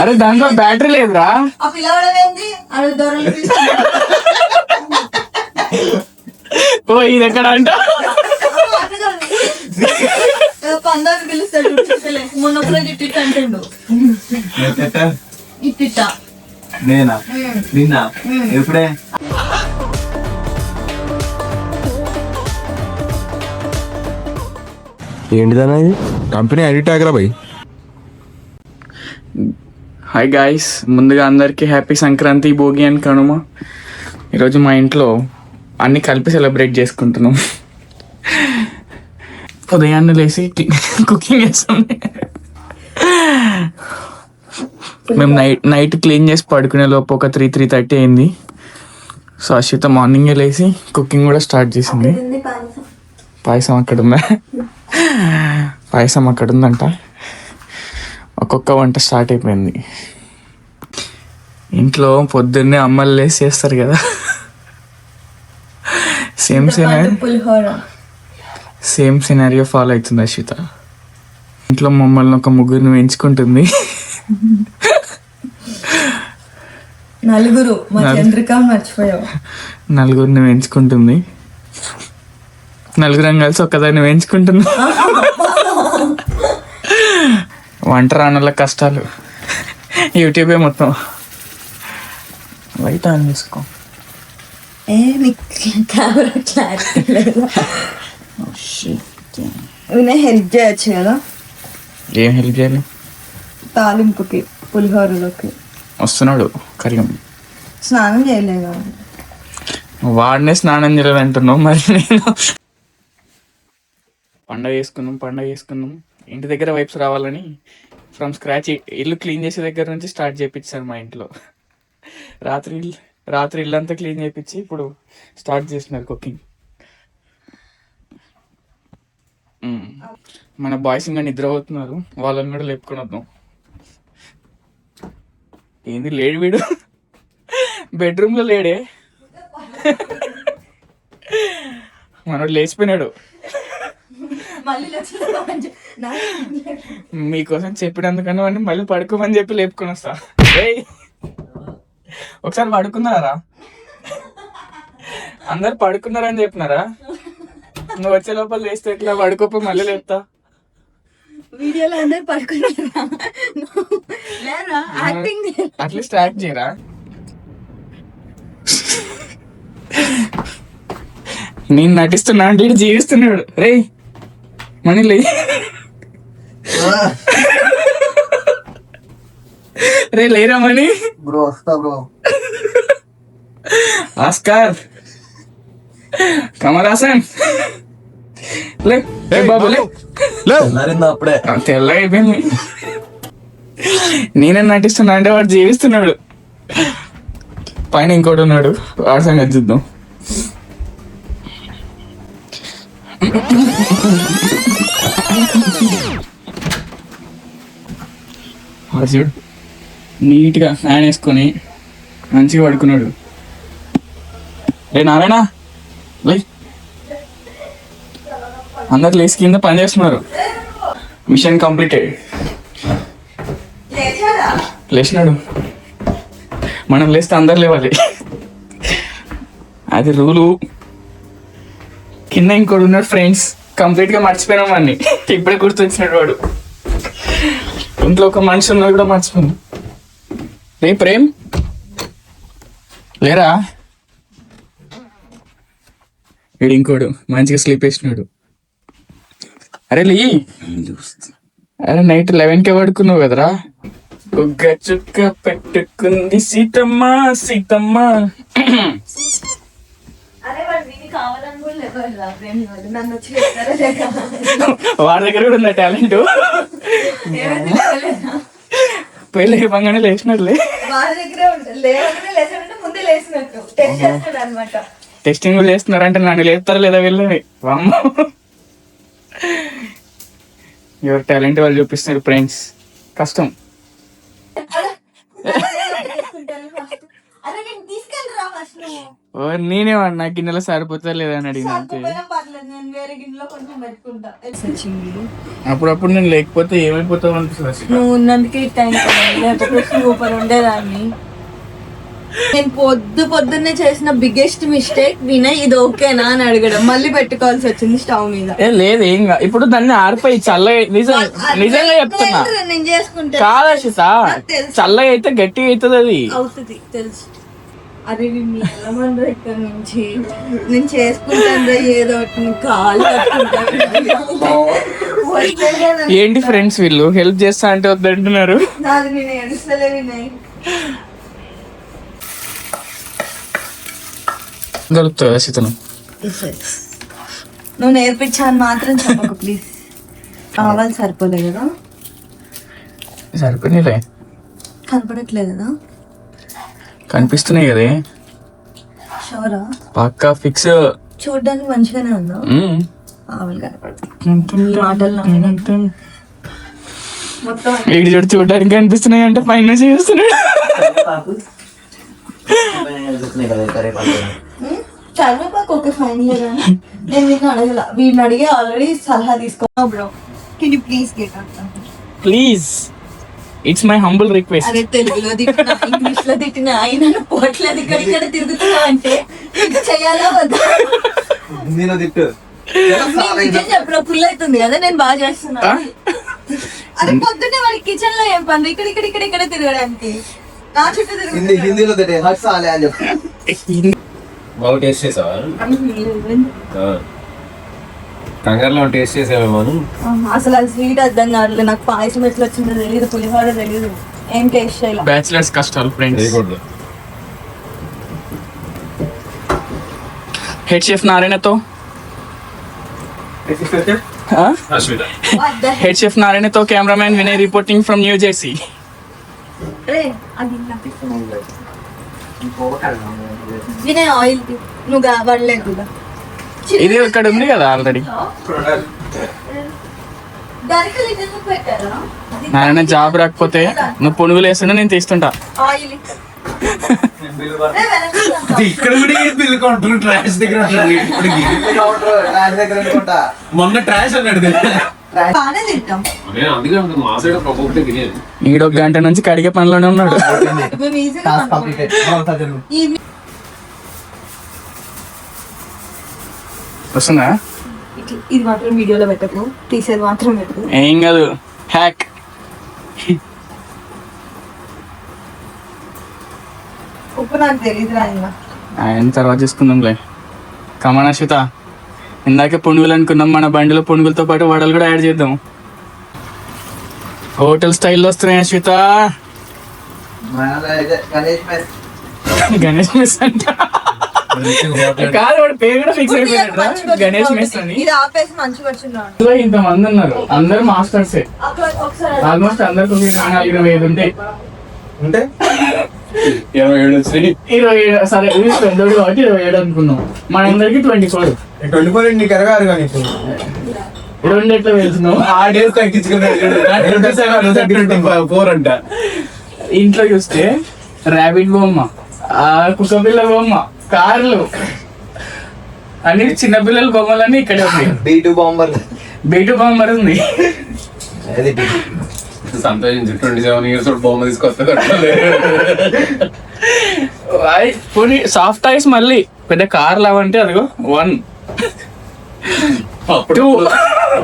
అరే దాంట్లో బ్యాటరీ లేదురా. ఓ ఇది ఎక్కడ అంట పందాన్ని పిలుస్తాడు. మొన్న కూడా ఇట్ట అంటుండు. ఇట్ట నేనా నిన్న ఎప్పుడే ఏంటిదన్నా ఇది? కంపెనీ ఐడి ట్యాగ్ రా భయ్. హాయ్ గాయ్స్, ముందుగా అందరికీ హ్యాపీ సంక్రాంతి, భోగి అండ్ కనుమ. ఈరోజు మా ఇంట్లో అన్ని కలిపి సెలబ్రేట్ చేసుకుంటున్నాం. ఉదయాన్నే లేచి కుకింగ్ చేస్తాం. మేము నైట్ క్లీన్ చేసి పడుకునే లోపు ఒక 3:30 అయింది. సో అశ్విత మార్నింగే లేచి కుకింగ్ కూడా స్టార్ట్ చేసింది. పాయసం అక్కడ ఉందా? పాయసం అక్కడ ఉందంట. ఒక్కొక్క వంట స్టార్ట్ అయిపోయింది. ఇంట్లో పొద్దున్నే అమ్మలు లేసి చేస్తారు కదా, సేమ్ సినారియో ఫాలో అవుతుంది అశ్విత. ఇంట్లో మమ్మల్ని ఒక ముగ్గురిని పెంచుకుంటుంది. నలుగురిని పెంచుకుంటుంది. నలుగురం కలిసి ఒక్కదాన్ని పెంచుకుంటుంది. వంట రానుల కష్టాలు, యూట్యూబే మొత్తం. లైట్ ఆన్ చేసుకో. హెల్ప్ చేయొచ్చు కదా. ఏం హెల్ప్ చేయాలి? తాలింపుకి, పులిహోరలోకి. వస్తున్నాడు కరియం. స్నానం చేయలేదు. వాడినే స్నానం చేయాలంటున్నావు, మరి నేను పండగ చేసుకున్నాం. ఇంటి దగ్గర వైబ్స్ రావాలని ఫ్రమ్ స్క్రాచ్ ఇల్లు క్లీన్ చేసే దగ్గర నుంచి స్టార్ట్ చేయించారు మా ఇంట్లో. రాత్రి ఇల్లంతా క్లీన్ చేయించి ఇప్పుడు స్టార్ట్ చేసినారు కుకింగ్. మన బాయ్స్ ఇంకా నిద్రపోతున్నారు, వాళ్ళని కూడా లేపుకొని వద్దాం. ఏంది లేడు వీడు, బెడ్రూమ్లో లేడే, మనోడు లేచిపోయినాడు. మీకోసం చెప్పినందుకన్నా వాడిని మళ్ళీ పడుకోమని చెప్పి లేపుకొని వస్తా. ఒకసారి పడుకున్నారా? అందరు పడుకున్నారని చెప్పినారా? నువ్వు వచ్చే లోపల లేస్తే ఎట్లా? పడుకోపో మళ్ళీ లేపుతా. వీడియోలో అందరు పడుకున్నారా? అట్లీస్ట్ యాక్ట్ చేయరా? నేను నటిస్తున్నా అంటే జీవిస్తున్నాడు. రే మనీ లే, రే లేరా మనీ. బ్రో వస్తా బ్రో. ఆస్కార్, కమల్ హాసన్, లే బాబు లే. అప్పుడే తెల్ల అయిపోయింది. నేనే నటిస్తున్నా అంటే వాడు జీవిస్తున్నాడు. పైన ఇంకోటి ఉన్నాడు, వాడి సంగతి చూద్దాం. చూడు, నీట్గా ఫ్యాన్ వేసుకొని మంచిగా పడుకున్నాడు. రే నారాయణ లే, అందరు లేచి కింద పని చేస్తున్నారు. Mission completed. లేచినాడు. మనం లేస్తే అందరు లేవాలి, అది రూలు. కింద ఇంకోటి ఉన్నాడు ఫ్రెండ్స్, కంప్లీట్గా మర్చిపోయినాం వాడిని. ఇప్పుడే గుర్తొచ్చినాడు వాడు. ఇంట్లో ఒక మనిషి ఉన్నది కూడా మర్చిపోయింది. రే ప్రేమ్ లేరా? వీడు ఇంకోడు మంచిగా స్లీప్ వేసినాడు. అరే లే, అరే నైట్ 11కే పడుకున్నావు కదరా. ఒక్క చుక్క పెట్టుకుంది సీతమ్మ సీతమ్మ. వాడి దగ్గర కూడా ఉందా టాలెంట్? పెళ్ళి అయిపోగానే లేచినట్లే. టెస్టింగ్ కూడా చేస్తున్నారంటే నన్ను లేపుతారా లేదా వెళ్ళని. అమ్మ, ఎవరి టాలెంట్ వాళ్ళు చూపిస్తున్నారు ఫ్రెండ్స్. కష్టం. అరే నేను తీసుకెళ్ళరా ఫస్ట్ నువ్వు. నేనేమన్నా గిన్నెలో సరిపోతా లేదని అడిగిన అంతే. సరిపోయినా పర్లేదు, నేను వేరే గిన్నెలో కొంచెం పెట్టుకుంటా. అప్పుడప్పుడు నేను లేకపోతే ఏమైపోతావు అనిపిస్తుంది. నువ్వు ఉన్నందుకే టైం లేకపోతే సూపర్ ఉండేదాన్ని. నేను పొద్దున్నే చేసిన బిగ్గెస్ట్ మిస్టేక్ వినయ్ ఇది ఓకేనా అని అడగడం, మళ్ళీ పెట్టుకోవాల్సి వచ్చింది స్టవ్ మీద. లేదు ఏం కాదు. ఇప్పుడు దాన్ని ఆరిపోయి చల్లగా నిజంగా చెప్తున్నా నేను చేసుకుంటా కాదా శిత, చల్లగా అయితే గట్టిగా అవుతుంది అది. అవుతుంది తెలుసు. అరే మీ వెళ్ళమని ఇక్కడ నుంచి నేను చేసుకుంటాను ఏదో ఒకటి, కాలు ఏంటి ఫ్రెండ్స్ వీళ్ళు హెల్ప్ చేస్తా అంటే వద్దంటున్నారు. నాది నేను ఏడుస్తలే వినయ్. గలుపుతావా శీతను? నువ్వు నేర్పించాను మాత్రం చెప్పకు ప్లీజ్. కావాలి సరిపోలే కదా, సరిపోయినాయిలే. కనపడట్లేదు కదా, కనిపిస్తున్నాయి కదే. షోరా పక్కా ఫిక్స్. చూడడానికి మంచిగానే ఉందా? ఆవులు కనపడుతుంది మాటలు మొత్తం. వీడి చూడు చూడడానికి కనిపిస్తున్నాయి అంటే పైన చూస్తున్నాడు. కరివేపాకు ఓకే ఫైన్ లేదా, నేను వీటిని అడగల. వీడిని అడిగి ఆల్రెడీ సలహా తీసుకో bro. Can you please get out? Please, it's my humble request. అరే తెలుగులో తిట్టినా ఇంగ్లీష్ లో తిట్టినా అయినా పోట్లేదు, ఇక్కడ తిరుగుతున్నావు అంటే చెయ్యాలా వద్దా? నేను తిట్టు చెప్పిన ఫుల్ అవుతుంది కదా, నేను బాగా చేస్తున్నా. అరే పొద్దున్నే వాడి కిచెన్ లో ఏం పని, ఇక్కడ తిరగడానికి నా చుట్టూ తిరుగుతుంది. హిందీలో తిట్టే హట్ సాలే అని చెప్పు. బాగా టేస్ట్ చేసావా? కంగారులో టేస్ట్ చేసావేమో. అసలు అది స్వీట్ అర్థం కావట్లేదు నాకు. పాయసం ఎట్లా వచ్చిందో తెలియదు, పులిహోర తెలియదు, ఏం టేస్ట్ చేయాలి. బ్యాచిలర్స్ కష్టాలు ఫ్రెండ్స్. హెడ్ షెఫ్ నారాయణతో హెడ్ షెఫ్ నారాయణతో cameraman Vinay reporting from New Jersey. Vinay oil నువ్వు వాడలేదు కదా, ఇది ఇక్కడ ఉంది కదా ఆల్రెడీ. పెట్టారా నారాయణ జాబ్ రాకపోతే నువ్వు పునుగులు వేస్తున్నా నేను తీస్తుంటా. ఆయిల్ ఇక్కడ కూడా బిల్లు కౌంటర్ ట్రాష్ దగ్గర మొన్న ట్రాష్ అన్నాడు. బాగానే తింటాం. అందుకే మా సైడ్ ఒకటి తినేది. ఈడొక గంట నుంచి కడిగే పనిలోనే ఉన్నాడు. మేము ఈజీగా ఈవినింగ్ వస్తుందా? ఇది మాత్రం వీడియోలో పెట్టకు, తీసేది మాత్రం పెట్టు. ఏం కాదు, హ్యాక్. ఉప్పు నాకు తెలియదు రాయన. ఆయన తర్వాత చూసుకుందాంలే. కమన్ అశ్విత, ఇందాకే పునుగులు అనుకున్నాం, మన బండిలో పునుగులతో పాటు వడలు కూడా యాడ్ చేద్దాం. హోటల్ స్టైల్లో వస్తున్నాయి అశ్విత. గణేష్ మెస్ అంట. కాదు వాడు పేరు కూడా ఫిక్స్ అయిపోయాడు, గణేష్ మెస్ అని. ఇది ఆపేసి మంచిగా వచ్చిందండి. ఇందులో ఇంతమంది ఉన్నారు, అందరు మాస్టర్సే. ఒకసారి ఆల్మోస్ట్ అందరికి 24-25 ఉంటాయి. అంటే 27 వచ్చినాయి. 27 సరే, ఇది పెద్దోడు కాబట్టి 27 అనుకున్నాం. మనందరికి 24. 24 నీకు ఎరగారు కానీ 2 ఎట్లా వెళ్తున్నావు? ఆ డేస్ తగ్గించుకున్నాడు 4 అంట. ఇంట్లో చూస్తే ర్యాబిట్ బొమ్మ, ఆ కుక్కపిల్ల బొమ్మ, కార్లు అన్ని చిన్నపిల్లల బొమ్మలన్నీ ఇక్కడే ఉన్నాయి. బీటు బాంబర్ బీటు బొమ్మర్ ఉంది. అది సంతోషించి 27 years బొమ్మ తీసుకొస్తే పోనీ సాఫ్ట్ ఐస్ మళ్ళీ పెద్ద కార్లు అవంటే అదిగో 1 2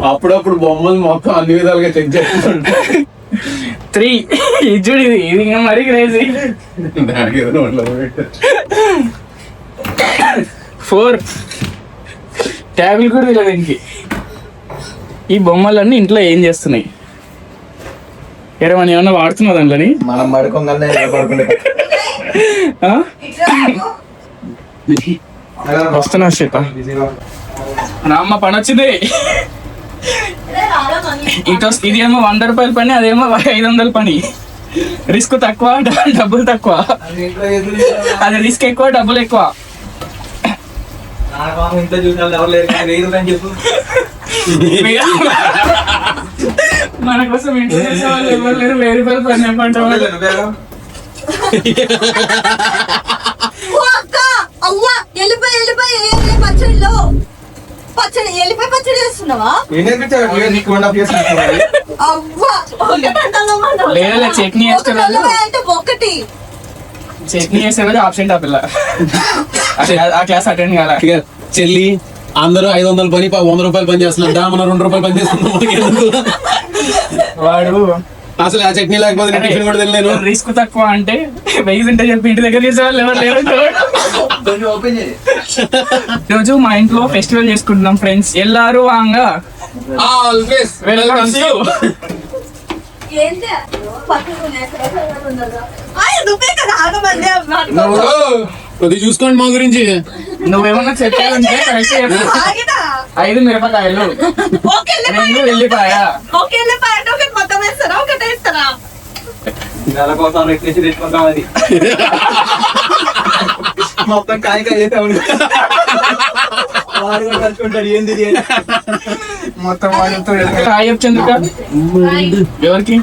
అప్పుడప్పుడు బొమ్మలు మొత్తం అన్ని విధాలుగా చెక్ చేస్తుంటే 3 ఇది చూడు, ఇది ఇంకా మరీ క్రేజీ. దానికి ఏదో నోట్లో పెట్టు. 4 ట్యాబ్లు కూడా తెలియదు దీనికి. ఈ బొమ్మలన్నీ ఇంట్లో ఏం చేస్తున్నాయి? మనం ఏమన్నా వాడుతున్నావు దాంట్లోని? మనం పడుకోగానే పడుకుంటే వస్తున్నా శీత, అమ్మ పని వచ్చింది. ఇది ఏమో 100 రూపాయల పని, అదేమో 500 పని. రిస్క్ తక్కువ, డబ్బులు తక్కువ. అది రిస్క్ ఎక్కువ, డబ్బులు ఎక్కువ. ఇంట్లో చూసిన ఎవరు లేరు కానీ 1000 రూపాయలు చెప్పు. మన కోసం ఇంట్లో చేసే వాళ్ళు ఎవరు లేరు, 1000 రూపాయలు పని ఏమంటావు? ఓ అక్క అవ్వా వెళ్ళిపోయి పచ్చడిలో పచ్చడి వెళ్ళిపోయి పచ్చడి చేస్తున్నావా నీకు 1.5 years అవ్వా ఒకటంటావా? లేదా చట్నీ వేస్తారు అంటే ఒకటి చట్నీ వేసే రోజు ఆబ్సెంట్ ఆ పిల్ల ఆ క్లాస్ అటెండ్ కాల. చెల్లి అందరూ 500 పని 100 రూపాయలు పని చేస్తున్నాడు, మనం 2 రూపాయలు పని చేస్తున్నాం. వాడు అసలు ఆ చట్నీ లేకపోతే నేను టిఫిన్ కూడా తినలేను. రిస్క్ తక్కువ అంటే 1000 ఉంటే చెప్పి ఇంటి దగ్గర చేసేవాళ్ళు ఎవరు లేరు. ఓపెన్ చేయి. ఈరోజు మా ఇంట్లో ఫెస్టివల్ చేసుకుంటున్నాం ఫ్రెండ్స్. ఎల్లారు వాంగా ఆల్వేస్ వెల్కమ్ టు ఏంటి నువ్వే కదా ఆగమంది కొద్దిగా చూసుకోండి మా గురించి. నువ్వేమన్నా చెప్పాలంటే కరెక్ట్ చెప్పు. 5 మిరపకాయలు, 2 ఎల్లిపాయ. మొత్తం వేస్తారా ఒకటి వేస్తారా? నెల కోసం రెట్లేసి తెచ్చుకుంటాం అది మొత్తం కాయ చేసాము. వాడు కూడా కలుసుకుంటాడు ఏంది ఇది అని. మొత్తం వాళ్ళతో కాయ చంద్రిక ఎవరికి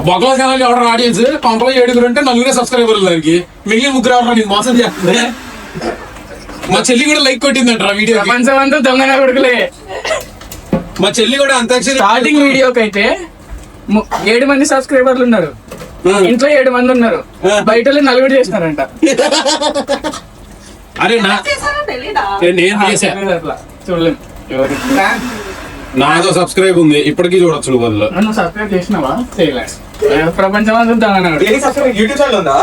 బొక్కల ఛానల్ ఎవరు ఆడియన్స్ పంపలో 7 అంటే 4 సబ్స్క్రైబర్లు దానికి, మిగిలిన 3 ఎవరు నీకు మోసం చేస్తుంది. మా చెల్లి కూడా లైక్ కొట్టిందంట వీడియో. ప్రపంచం అంతా దొంగన కొడుకులే. మా చెల్లి కూడా అంతాక్షరి స్టార్టింగ్ వీడియోకి అయితే 7 మంది సబ్స్క్రైబర్లు ఉన్నారు, ఇంట్లో 7 మంది ఉన్నారు, బయట 4 చేస్తున్నారంట. అరే నేను చేసా, అట్లా చూడలేము ఎవరికి. నాదో సబ్స్క్రైబ్ ఉంది ఇప్పటికీ చూడొచ్చు వాళ్ళు. నువ్వు సబ్స్క్రైబ్ చేసినావా? చేయలేదు. ప్రపంచం అంతా దొంగన కొడుకు. యూట్యూబ్ ఛానల్ ఉందా?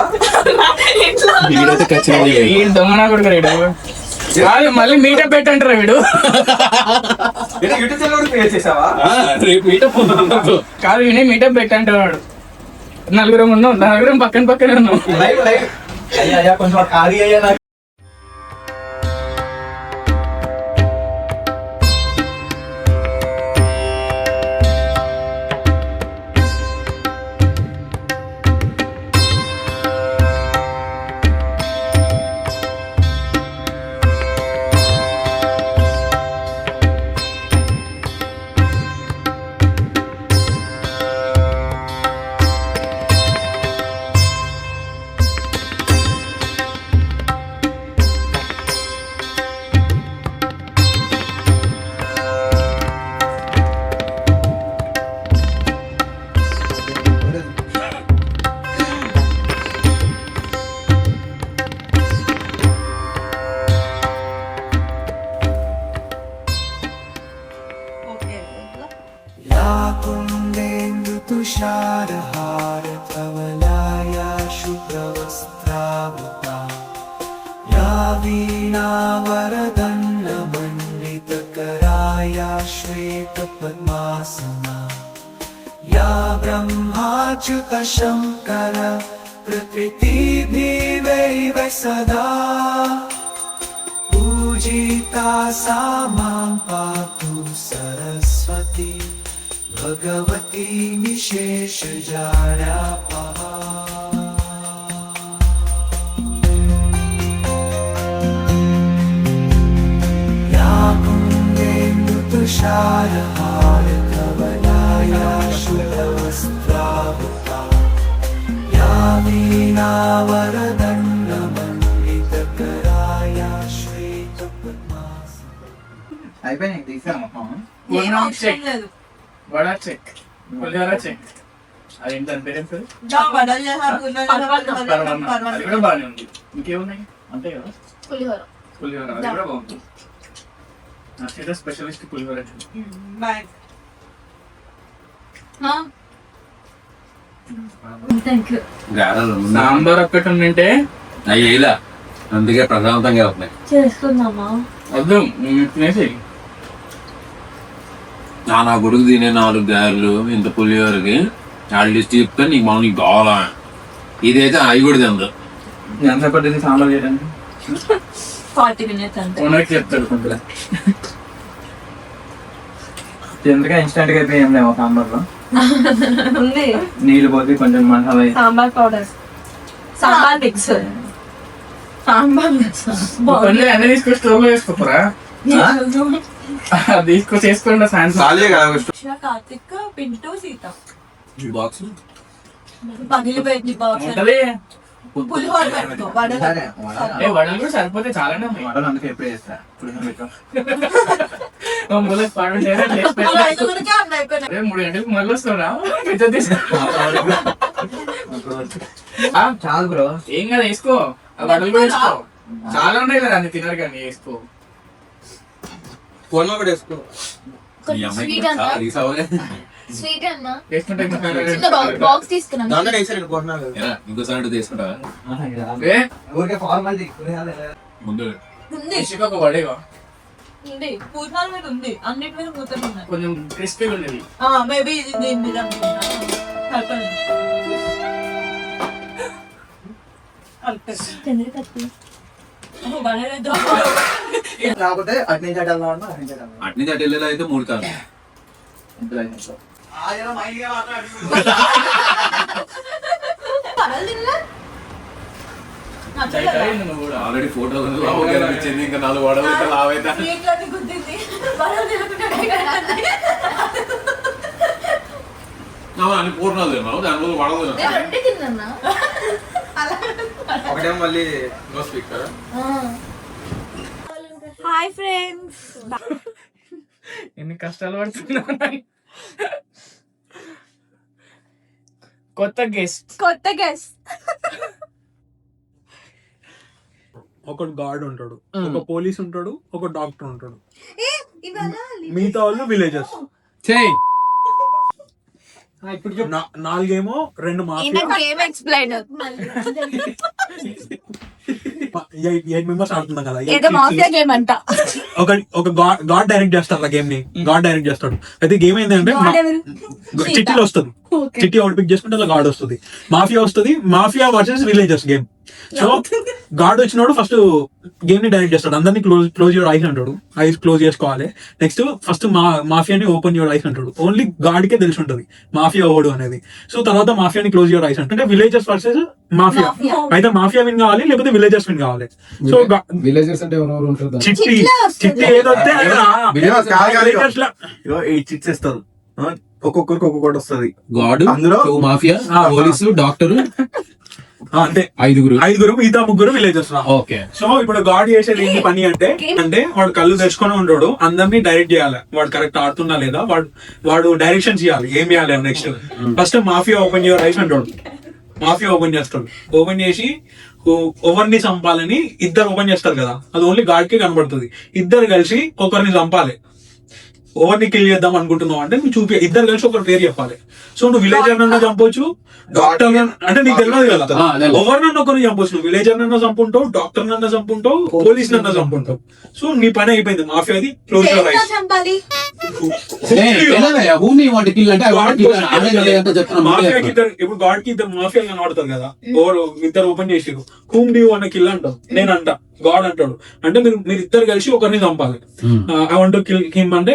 వీడైతే ఖచ్చితంగా ఈ దొంగన కొడుకు రేడు కాదు, మళ్ళీ మీటప్ పెట్టంటారా వీడు. యూట్యూబ్ ఛానల్ కూడా క్రియేట్ చేసావా? రేపు మీటప్ కాదు విని మీటప్ పెట్టంటాడు. 4 ఉన్నాం, 4 పక్కనే ఉన్నాం. లైవ్ అయ్యా కొంచెం ఖాళీ అయ్యా నాకు. तुषारहारधवलाया शुभ्रवस्त्रावृता या वीणावरदण्डमण्डितकराया श्वेतपद्मासना या ब्रह्माच्युतशङ्कर प्रकृतिभिवैव सदा पूजिता सा मां पातु सरस्वती भगवती निशेषजाड्यापहा या कुन्देन्दुतुषारहारधवलाया शुभ्रवस्त्रावृता या वीणावरदण्डमण्डितकराया श्वेतपद्मासना. అయిపోయినాయి తీసామా? ఏం అవసరం లేదు. వడా చెక్, పులిహోర చెక్. అదేంటి దాని పేరు? వడలు చేశారు, పరమాన్నం. అది కూడా బాగానే ఉంది. ఇంకేమున్నాయి? అంతే కదా, పులిహోర. పులిహోర అది కూడా బాగుంది. నాకైతే specialist pulihora. Thank you. Sambar ఒక్కటి ఉందంటే అయ్యేలా అందుకే ప్రశాంతంగా అవుతున్నాయి. చేసుకుందామా? వద్దు, తినేసి నా కొడుకు తినే 4 గారెలు ఇంత పులిహోరకి వాళ్ళు లిస్ట్ చెప్తే నీకు మనం నీకు కావాలా, ఇదైతే అవి కూడా తిందు. ఎంత పట్టింది సాంబార్ చేయడానికి? 40 minutes అంతే. ఓనర్కి చెప్తాడు కొంచెం. ఎందుకంటే ఇన్స్టెంట్ గా అయితే ఏం లేవు సాంబార్ లో. ఉంది నీళ్ళు పోతే కొంచెం masala sambar powder, sambar mix, sambar mix కొంచెం అన్నీ తీసుకొని స్టోర్ లో వేసుకోరా. తీసుకొని చేసుకోండి సాయంత్రం. కార్తిక్, పింటూ, సీత. బాక్స్ పగిలిపోయింది బాక్స్ ఉంటది. పులిహోర పెట్టుకో వడలు. సరే ఏ వడలు కూడా సరిపోతే చాలానే ఉన్నాయి. వడలు అందుకే ఎప్పుడు చేస్తా ఇప్పుడు పెట్టు. మూలకు పడు లేదా చేసి వాళ్ళు పెట్టు. ఐదుగురికే అన్నీ అయిపోయినాయి. అదే 3 గంటలకు మళ్ళీ వస్తారా పెద్ద తీసుకో. ఆ, చాలు బ్రో. ఏం కదా వేసుకో, ఆ వడలు కూడా వేసుకో. చాలా ఉన్నాయి కదా అన్ని తినరు కానీ వేసుకో. ఫోన్ కూడా వేసుకో. స్వీట్ అన్నా స్వీట్ అన్నా వేసుకుంటే చిన్న బాక్స్ తీసుకున్నాను. దాంట్లో వేసారు కొట్టినారు. ఇంకోసారి తీసుకుంటా ఏ, ఊరికే ఫార్మాలిటీ. ముందు ఉంది ఇసుక ఒక వడేగా ఉంది పూర్ణాల మీద ఉంది, అన్నిటి మీద మూతలు ఉన్నాయి. కొంచెం క్రిస్పీగా ఉండేది. మేబీ ఇది దీని మీద అనుకుంటా. కాకపోతే అటు నుంచి అటు వెళ్దాం అన్నా, అటు నుంచి అటు వెళ్దాం. అట్ని అటు వెళ్ళేలా అయితే 3 కాదు. నువ్వు కూడా ఆల్రెడీ ఫోటో అనిపించింది. ఇంకా 4 వడలు అయితే లావైతే అన్ని పూర్ణాలు తిన్నావు, దానివల్ల వడలు తిన్నావు. నేను రొట్టె తిన్నా. ఒకటేమో మళ్ళీ నో స్పీకర్. హాయ్ ఫ్రెండ్స్, ఎన్ని కష్టాలు పడుతున్నా. కొత్త గెస్ట్. కొత్త గెస్ట్. ఒక గార్డ్ ఉంటాడు, ఒక పోలీస్ ఉంటాడు, ఒక డాక్టర్ ఉంటాడు, మిగతా వాళ్ళు విలేజర్స్. నాలుగేమో 2 మాఫియా, గేమ్ ఎక్స్ప్లెయినర్ 8 మెంబర్స్ ఆడుతున్నాం కదా. ఏదో మాఫియా గేమ్ అంట. ఒక గాడ్ డైరెక్ట్ చేస్తారు ఆ గేమ్ ని. గాడ్ డైరెక్ట్ చేస్తాడు. అయితే గేమ్ ఏంటంటే చిట్టీలు వస్తుంది. చిట్టి అవుట్ పిక్ చేసుకుంటే అలా గాడ్ వస్తుంది, మాఫియా వస్తుంది. Mafia versus villagers game. So God వచ్చినోడు ఫస్ట్ గేమ్ ని డైరెక్ట్ చేస్తాడు. అందరినీ క్లోజ్ యువర్ ఐస్ అంటాడు. ఐస్ క్లోజ్ చేసుకోవాలి. నెక్స్ట్ ఫస్ట్ మాఫియాని ఓపెన్ యువర్ ఐస్ అంటాడు. ఓన్లీ గాడ్ కే తెలిసి ఉంటది మాఫియా ఓడు అనేది. సో తర్వాత మాఫియాని క్లోజ్ యువర్ ఐస్ అంటే విలేజర్స్ వర్సెస్ మాఫియా. అయితే మాఫియా విన్ కావాలి, లేకపోతే విలేజర్స్ విన్ కావాలి. సో విలేజర్స్ అంటే ఎవరెవరు ఉంటారు? చిట్టి ఏదొస్తే విలేజర్స్ లో 8 చిట్స్ ఇస్తారు. ఒక్కొక్కరికి ఒక్కొక్కటి వస్తుంది. గాడ్, అందులో మాఫియా, పోలీసు, డాక్టర్, అంటే 5 మిగతా 3 విలేజర్స్. ఓకే. సో ఇప్పుడు గాడ్ చేసేది ఏంటి పని అంటే వాడు కళ్ళు తెచ్చుకొని ఉంటాడు, అందరినీ డైరెక్ట్ చేయాలి. వాడు కరెక్ట్ ఆడుతున్నా లేదా వాడు డైరెక్షన్స్ ఇవ్వాలి, ఏం చేయాలి next. First mafia open your eyes అంటాడు. మాఫియా ఓపెన్ చేస్తాడు. ఓపెన్ చేసి ఎవరిని చంపాలని ఇద్దరు ఓపెన్ చేస్తారు కదా, అది ఓన్లీ గాడ్ కి కనబడుతుంది. ఇద్దరు కలిసి ఒకరిని చంపాలి. ఎవరిని కిల్ చేద్దాం అనుకుంటున్నావు అంటే నువ్వు ఇద్దరు కలిసి ఒకరి పేరు చెప్పాలి. సో నువ్వు విలేజర్ నన్నా చంపొచ్చు, డాక్టర్ అంటే నీకు తెలియదు కదా. ఎవరినన్నా ఒకరిని చంపొచ్చు. నువ్వు విలేజర్ నన్నా చంపుంటావు, డాక్టర్ నన్నా చంపుంటావు, పోలీస్ నన్నా చంపుంటావు. సో నీ పని అయిపోయింది. మాఫియాది క్లోజ్ యువర్ ఐస్. చంపాలి. మాఫియాకి ఇప్పుడు గాడ్ కి ఇద్దరు మాఫియా కనబడతారు కదా, ఇద్దరు ఓపెన్ చేసిరు. హూమ్ డూ అన్న కిల్ అంటావు, నేను అంట. గాడ్ అంటాడు అంటే మీరు ఇద్దరు కలిసి ఒకరిని చంపాలి. I want to kill him అంటే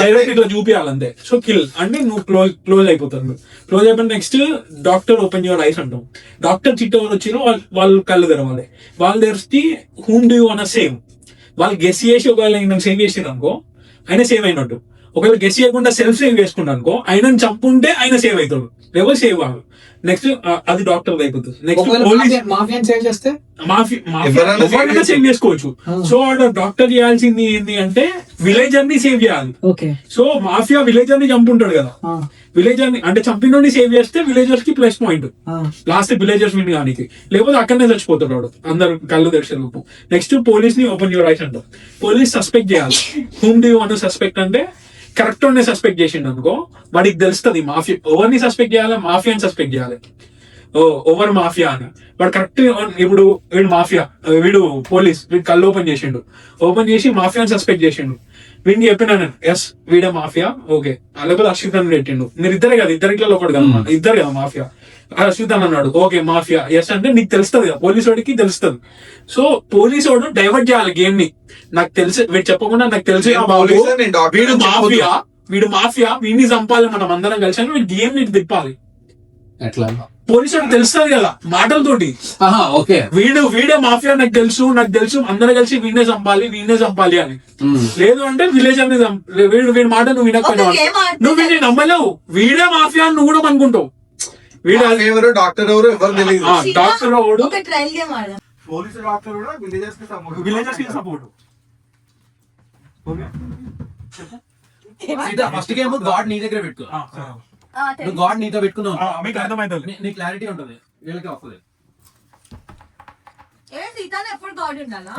డైరెక్ట్ ఇట్లా చూపియాలంతే. సో కిల్ అంటే నువ్వు క్లోజ్ అయిపోతారు. క్లోజ్ అయిపోయిన next doctor open your ice అంటాం. డాక్టర్ చిట్ట వాళ్ళు వచ్చిరో వాళ్ళు కళ్ళు తెరవాలి. వాళ్ళు తెరిచి హూమ్ డూ అన్న సేమ్. వాళ్ళు గెస్ చేసి ఒకవేళ నేను సేవ్ చేసిరు అనుకో ఆయన సేవ్ అయినట్టు. ఒకవేళ గెస్ చేయకుండా సెల్ఫ్ సేవ్ చేసుకుంటా అనుకో ఆయన చంపుంటే ఆయన సేవ్ అవుతాడు, ఎవరు సేవ్ కాదు. నెక్స్ట్ అది డాక్టర్ అయిపోతుంది. నెక్స్ట్ మాఫియా సేవ్ చేస్తే మాఫియా సేవ్ చేసుకోవచ్చు. సో డాక్టర్ చేయాల్సింది ఏంటి అంటే విలేజర్ ని సేవ్ చేయాలి. సో మాఫియా విలేజర్ ని చంపుంటాడు కదా, విలేజర్ ని అంటే చంపినోడిని సేవ్ చేస్తే విలేజర్స్ కి plus point. Last villagers win కానీ, లేకపోతే అక్కడనే చచ్చిపోతాడు వాడు అందరు కళ్ళు తెరిచే లోపు. నెక్స్ట్ పోలీస్ ని ఓపెన్ యువర్ ఐస్ అంటారు. పోలీస్ సస్పెక్ట్ చేయాలి. Whom do want to suspect అంటే కరెక్ట్ వాడిని సస్పెక్ట్ చేసిండు అనుకో వాడికి తెలుస్తుంది మాఫియా ఎవరిని సస్పెక్ట్ చేయాలి, మాఫియాని సస్పెక్ట్ చేయాలి. ఓవర్ మాఫియా అని వాడు కరెక్ట్. ఇప్పుడు వీడు మాఫియా, వీడు పోలీస్, వీడు కళ్ళు ఓపెన్ చేసిండు. ఓపెన్ చేసి మాఫియాని సస్పెక్ట్ చేసిండు. వీడిని చెప్పినా నేను ఎస్ వీడే మాఫియా ఓకే, లేకపోతే అశ్విత్ అని పెట్టిండు. మీరు ఇద్దరే కదా, ఇద్దరిలో ఒకటి కదా, ఇద్దరు కదా మాఫియా. అశ్విత్ అని అన్నాడు ఓకే మాఫియా ఎస్ అంటే నీకు తెలుస్తుంది కదా, పోలీస్ వాడికి తెలుస్తుంది. సో పోలీస్ వాడు డైవర్ట్ చేయాలి గేమ్ ని. నాకు తెలిసి వీడు చెప్పకుండా నాకు తెలిసి వీడు మాఫియా వీడిని చంపాలి మనం అందరం కలిసి అని వీడి గేమ్ ని తిప్పాలి. ఎట్లా పోలీసు తెలుస్తుంది కదా మాటలతోటి. ఓకే. వీడే మాఫియా నాకు తెలుసు అందరూ కలిసి వీడినే చంపాలి అని. లేదు అంటే విలేజ్ అనేది వీడి మాట నువ్వు వినకపోయినావు, నువ్వు వీడిని నమ్మలేవు. వీడే మాఫియా అని నువ్వు కూడా అనుకుంటావు. ఎవరు డాక్టర్ ఎవరు ఎవరు తెలియదు. డాక్టర్ వాడు ఒక ట్రయల్ గేమ్ ఆడదాం. పోలీసు డాక్టర్ కూడా విలేజెస్ కి support. Support. First game God నీ దగ్గర పెట్టుకో. నువ్వు గాడ్ నీతో పెట్టుకున్నావు, మీకు అర్థమైంది. నీ క్లారిటీ ఉంటది, వీళ్ళకి వస్తుంది. ఏ సీతానే ఎప్పుడు గాడ్ ఉండాలా?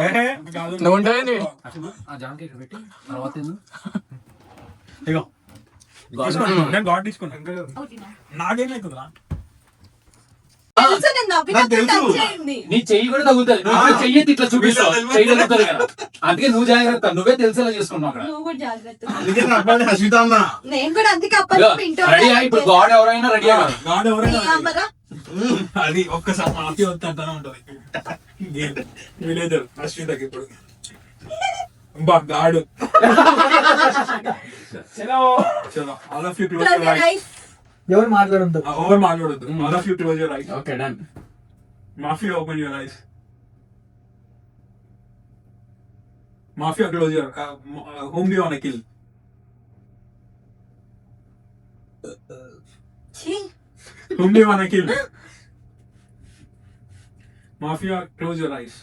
నువ్వు ఉంటావేంది? ఆ జాంకి ఇక్కడ పెట్టి తర్వాత ఏంది? ఇగో నేను గాడ్ తీసుకున్నాను. ఒకటినా? నాకేమైతుందా? తెలుసు, నేను నవ్వినప్పుడు నాకు తెలుసు. touch అయింది. నీ చెయ్యి కూడా తగ్గుతుంది. నువ్వు చెయ్యి ఇట్లా చూపిస్తావు, చెయ్యి తగ్గుతుంది కదా. అందుకే నువ్వు జాగ్రత్త, నువ్వే తెలిసేలా చేసుకున్నావు అక్కడ. నువ్వు కూడా జాగ్రత్త. అందుకే నా అబ్బాయి హర్షిత అన్న. నేను కూడా అందుకే అప్పటి నుంచి వింటూ రెడీ ఇప్పుడు గాడ్ ఎవరైనా రెడీ అవ్వాలి. గాడ్ ఎవరైనా అమ్మరా? అది ఒక్కసారి మాఫీ వస్తుంటానే ఉంటది. విలేజర్ అశ్వితకి ఇప్పుడు గాడు. చలో all of you close your ice. ఎవరు మాట్లాడద్దు. ఓవర్ మాట్లాడొద్దు. All of you close your ice. Okay done. Mafia, open your eyes. Mafia, close your. Whom do you wanna kill? ఛీ, Whom do you wanna kill? Mafia, close your eyes.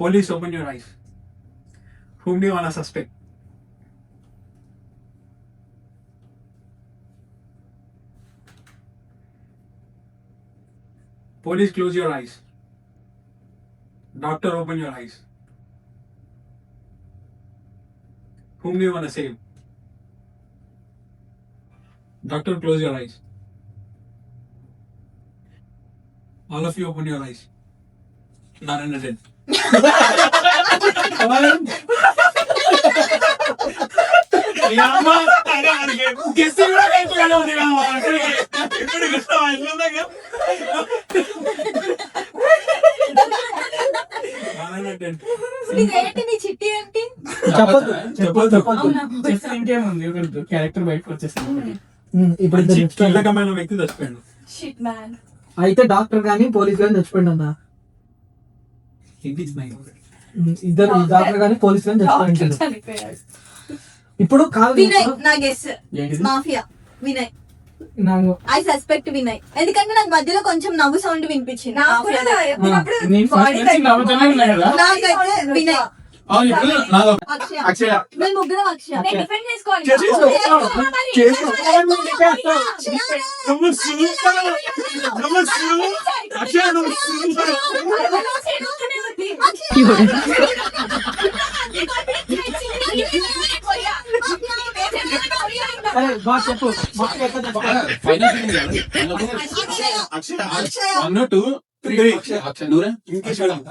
Police, open your eyes. Whom do you wanna suspect? Police, close your eyes. Doctor, open your eyes. Whom do you want to save? Doctor, close your eyes. All of you open your eyes. Narayana dead. ఇదేంటి నీ చిట్టి ఏంటి? ఇంకేముంది, ఒక character బయటకు వచ్చేసింది. ఇప్పుడు కీలకమైన వ్యక్తి చచ్చిపోయాడు. Shit, man. అయితే డాక్టర్ గానీ పోలీస్ గానీ చచ్చిపోయింది అన్న. ఇద్దరు డాక్టర్ గానీ పోలీస్ గానీ చచ్చిపోయింది. చనిపోయాడు. ఇప్పుడు కాదు వినయ్ నా గెస్. ఏంటిది? మాఫియా వినయ్. నాకు ఐ సస్పెక్ట్ వినయ్, ఎందుకంటే నాకు మధ్యలో కొంచెం నవ్వు సౌండ్ వినిపించింది. మాఫియా. నేను ఫస్ట్ నుంచి నవ్వుతూనే ఉన్నా కదా. నాకైతే వినయ్, అక్షయ. అక్షయ మేము ముగ్గురం అక్షయ. నేను డిఫెండ్ చేసుకోవాలి. అరే బాగా చెప్పు. మాకు ఎక్కడ చచ్చిపోయింది? అక్షయ. 1 2 3 అక్షయ నువ్వురా.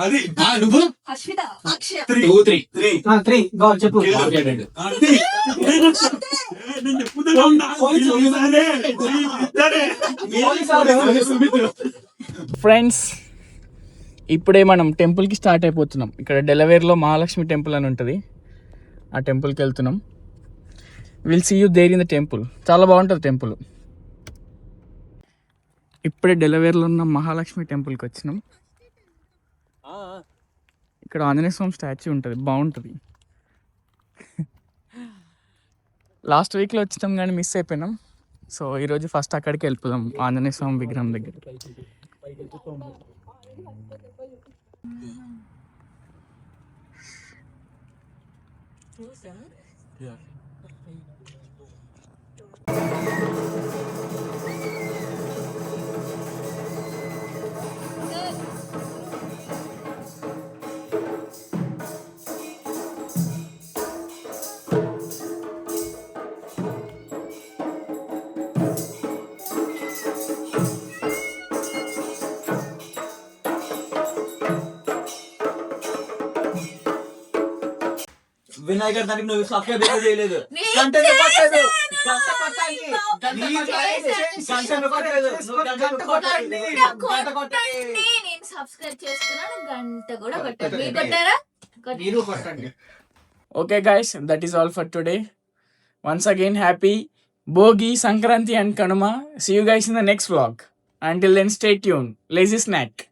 అది నువ్వు అశ్విత. అక్షయ. 2 3 3 గా చెప్పు. ఫ్రెండ్స్, ఇప్పుడే మనం టెంపుల్కి స్టార్ట్ అయిపోతున్నాం. ఇక్కడ డెలవేర్లో మహాలక్ష్మి టెంపుల్ అని ఉంటుంది, ఆ టెంపుల్కి వెళ్తున్నాం. Will see you there in the temple. చాలా బాగుంటుంది టెంపుల్. ఇప్పుడే డెలవేర్లో ఉన్న మహాలక్ష్మి టెంపుల్కి వచ్చినాం. ఇక్కడ ఆంజనేయ స్వామి స్టాచ్యూ ఉంటుంది, బాగుంటుంది. లాస్ట్ వీక్లో వచ్చినాం కానీ మిస్ అయిపోయినాం. సో ఈరోజు ఫస్ట్ అక్కడికి వెళ్ళిపోదాం, ఆంజనేయ స్వామి విగ్రహం దగ్గర. వినాయకర్ దానికి నువ్వు సబ్స్క్రైబ్ చేయలేదు. నేను గంటను కొట్టలేదు. చేశాను. గంట కొట్టాలి. గంట నేను కొట్టాలి. చేశాను. గంటను కొట్టలేదు. నువ్వు గంట కొట్టాలి. గంట కొట్టాలి. నేను సబ్స్క్రైబ్ చేసుకున్నాను, గంట కూడా కొట్టాను. మీరు కొట్టారా? మీరు కొట్టండి. Okay guys, that is all for today. Once again, happy Bogi, Sankranti and Kanuma. See you guys in the next vlog. Until then, stay tuned. Lazy snack.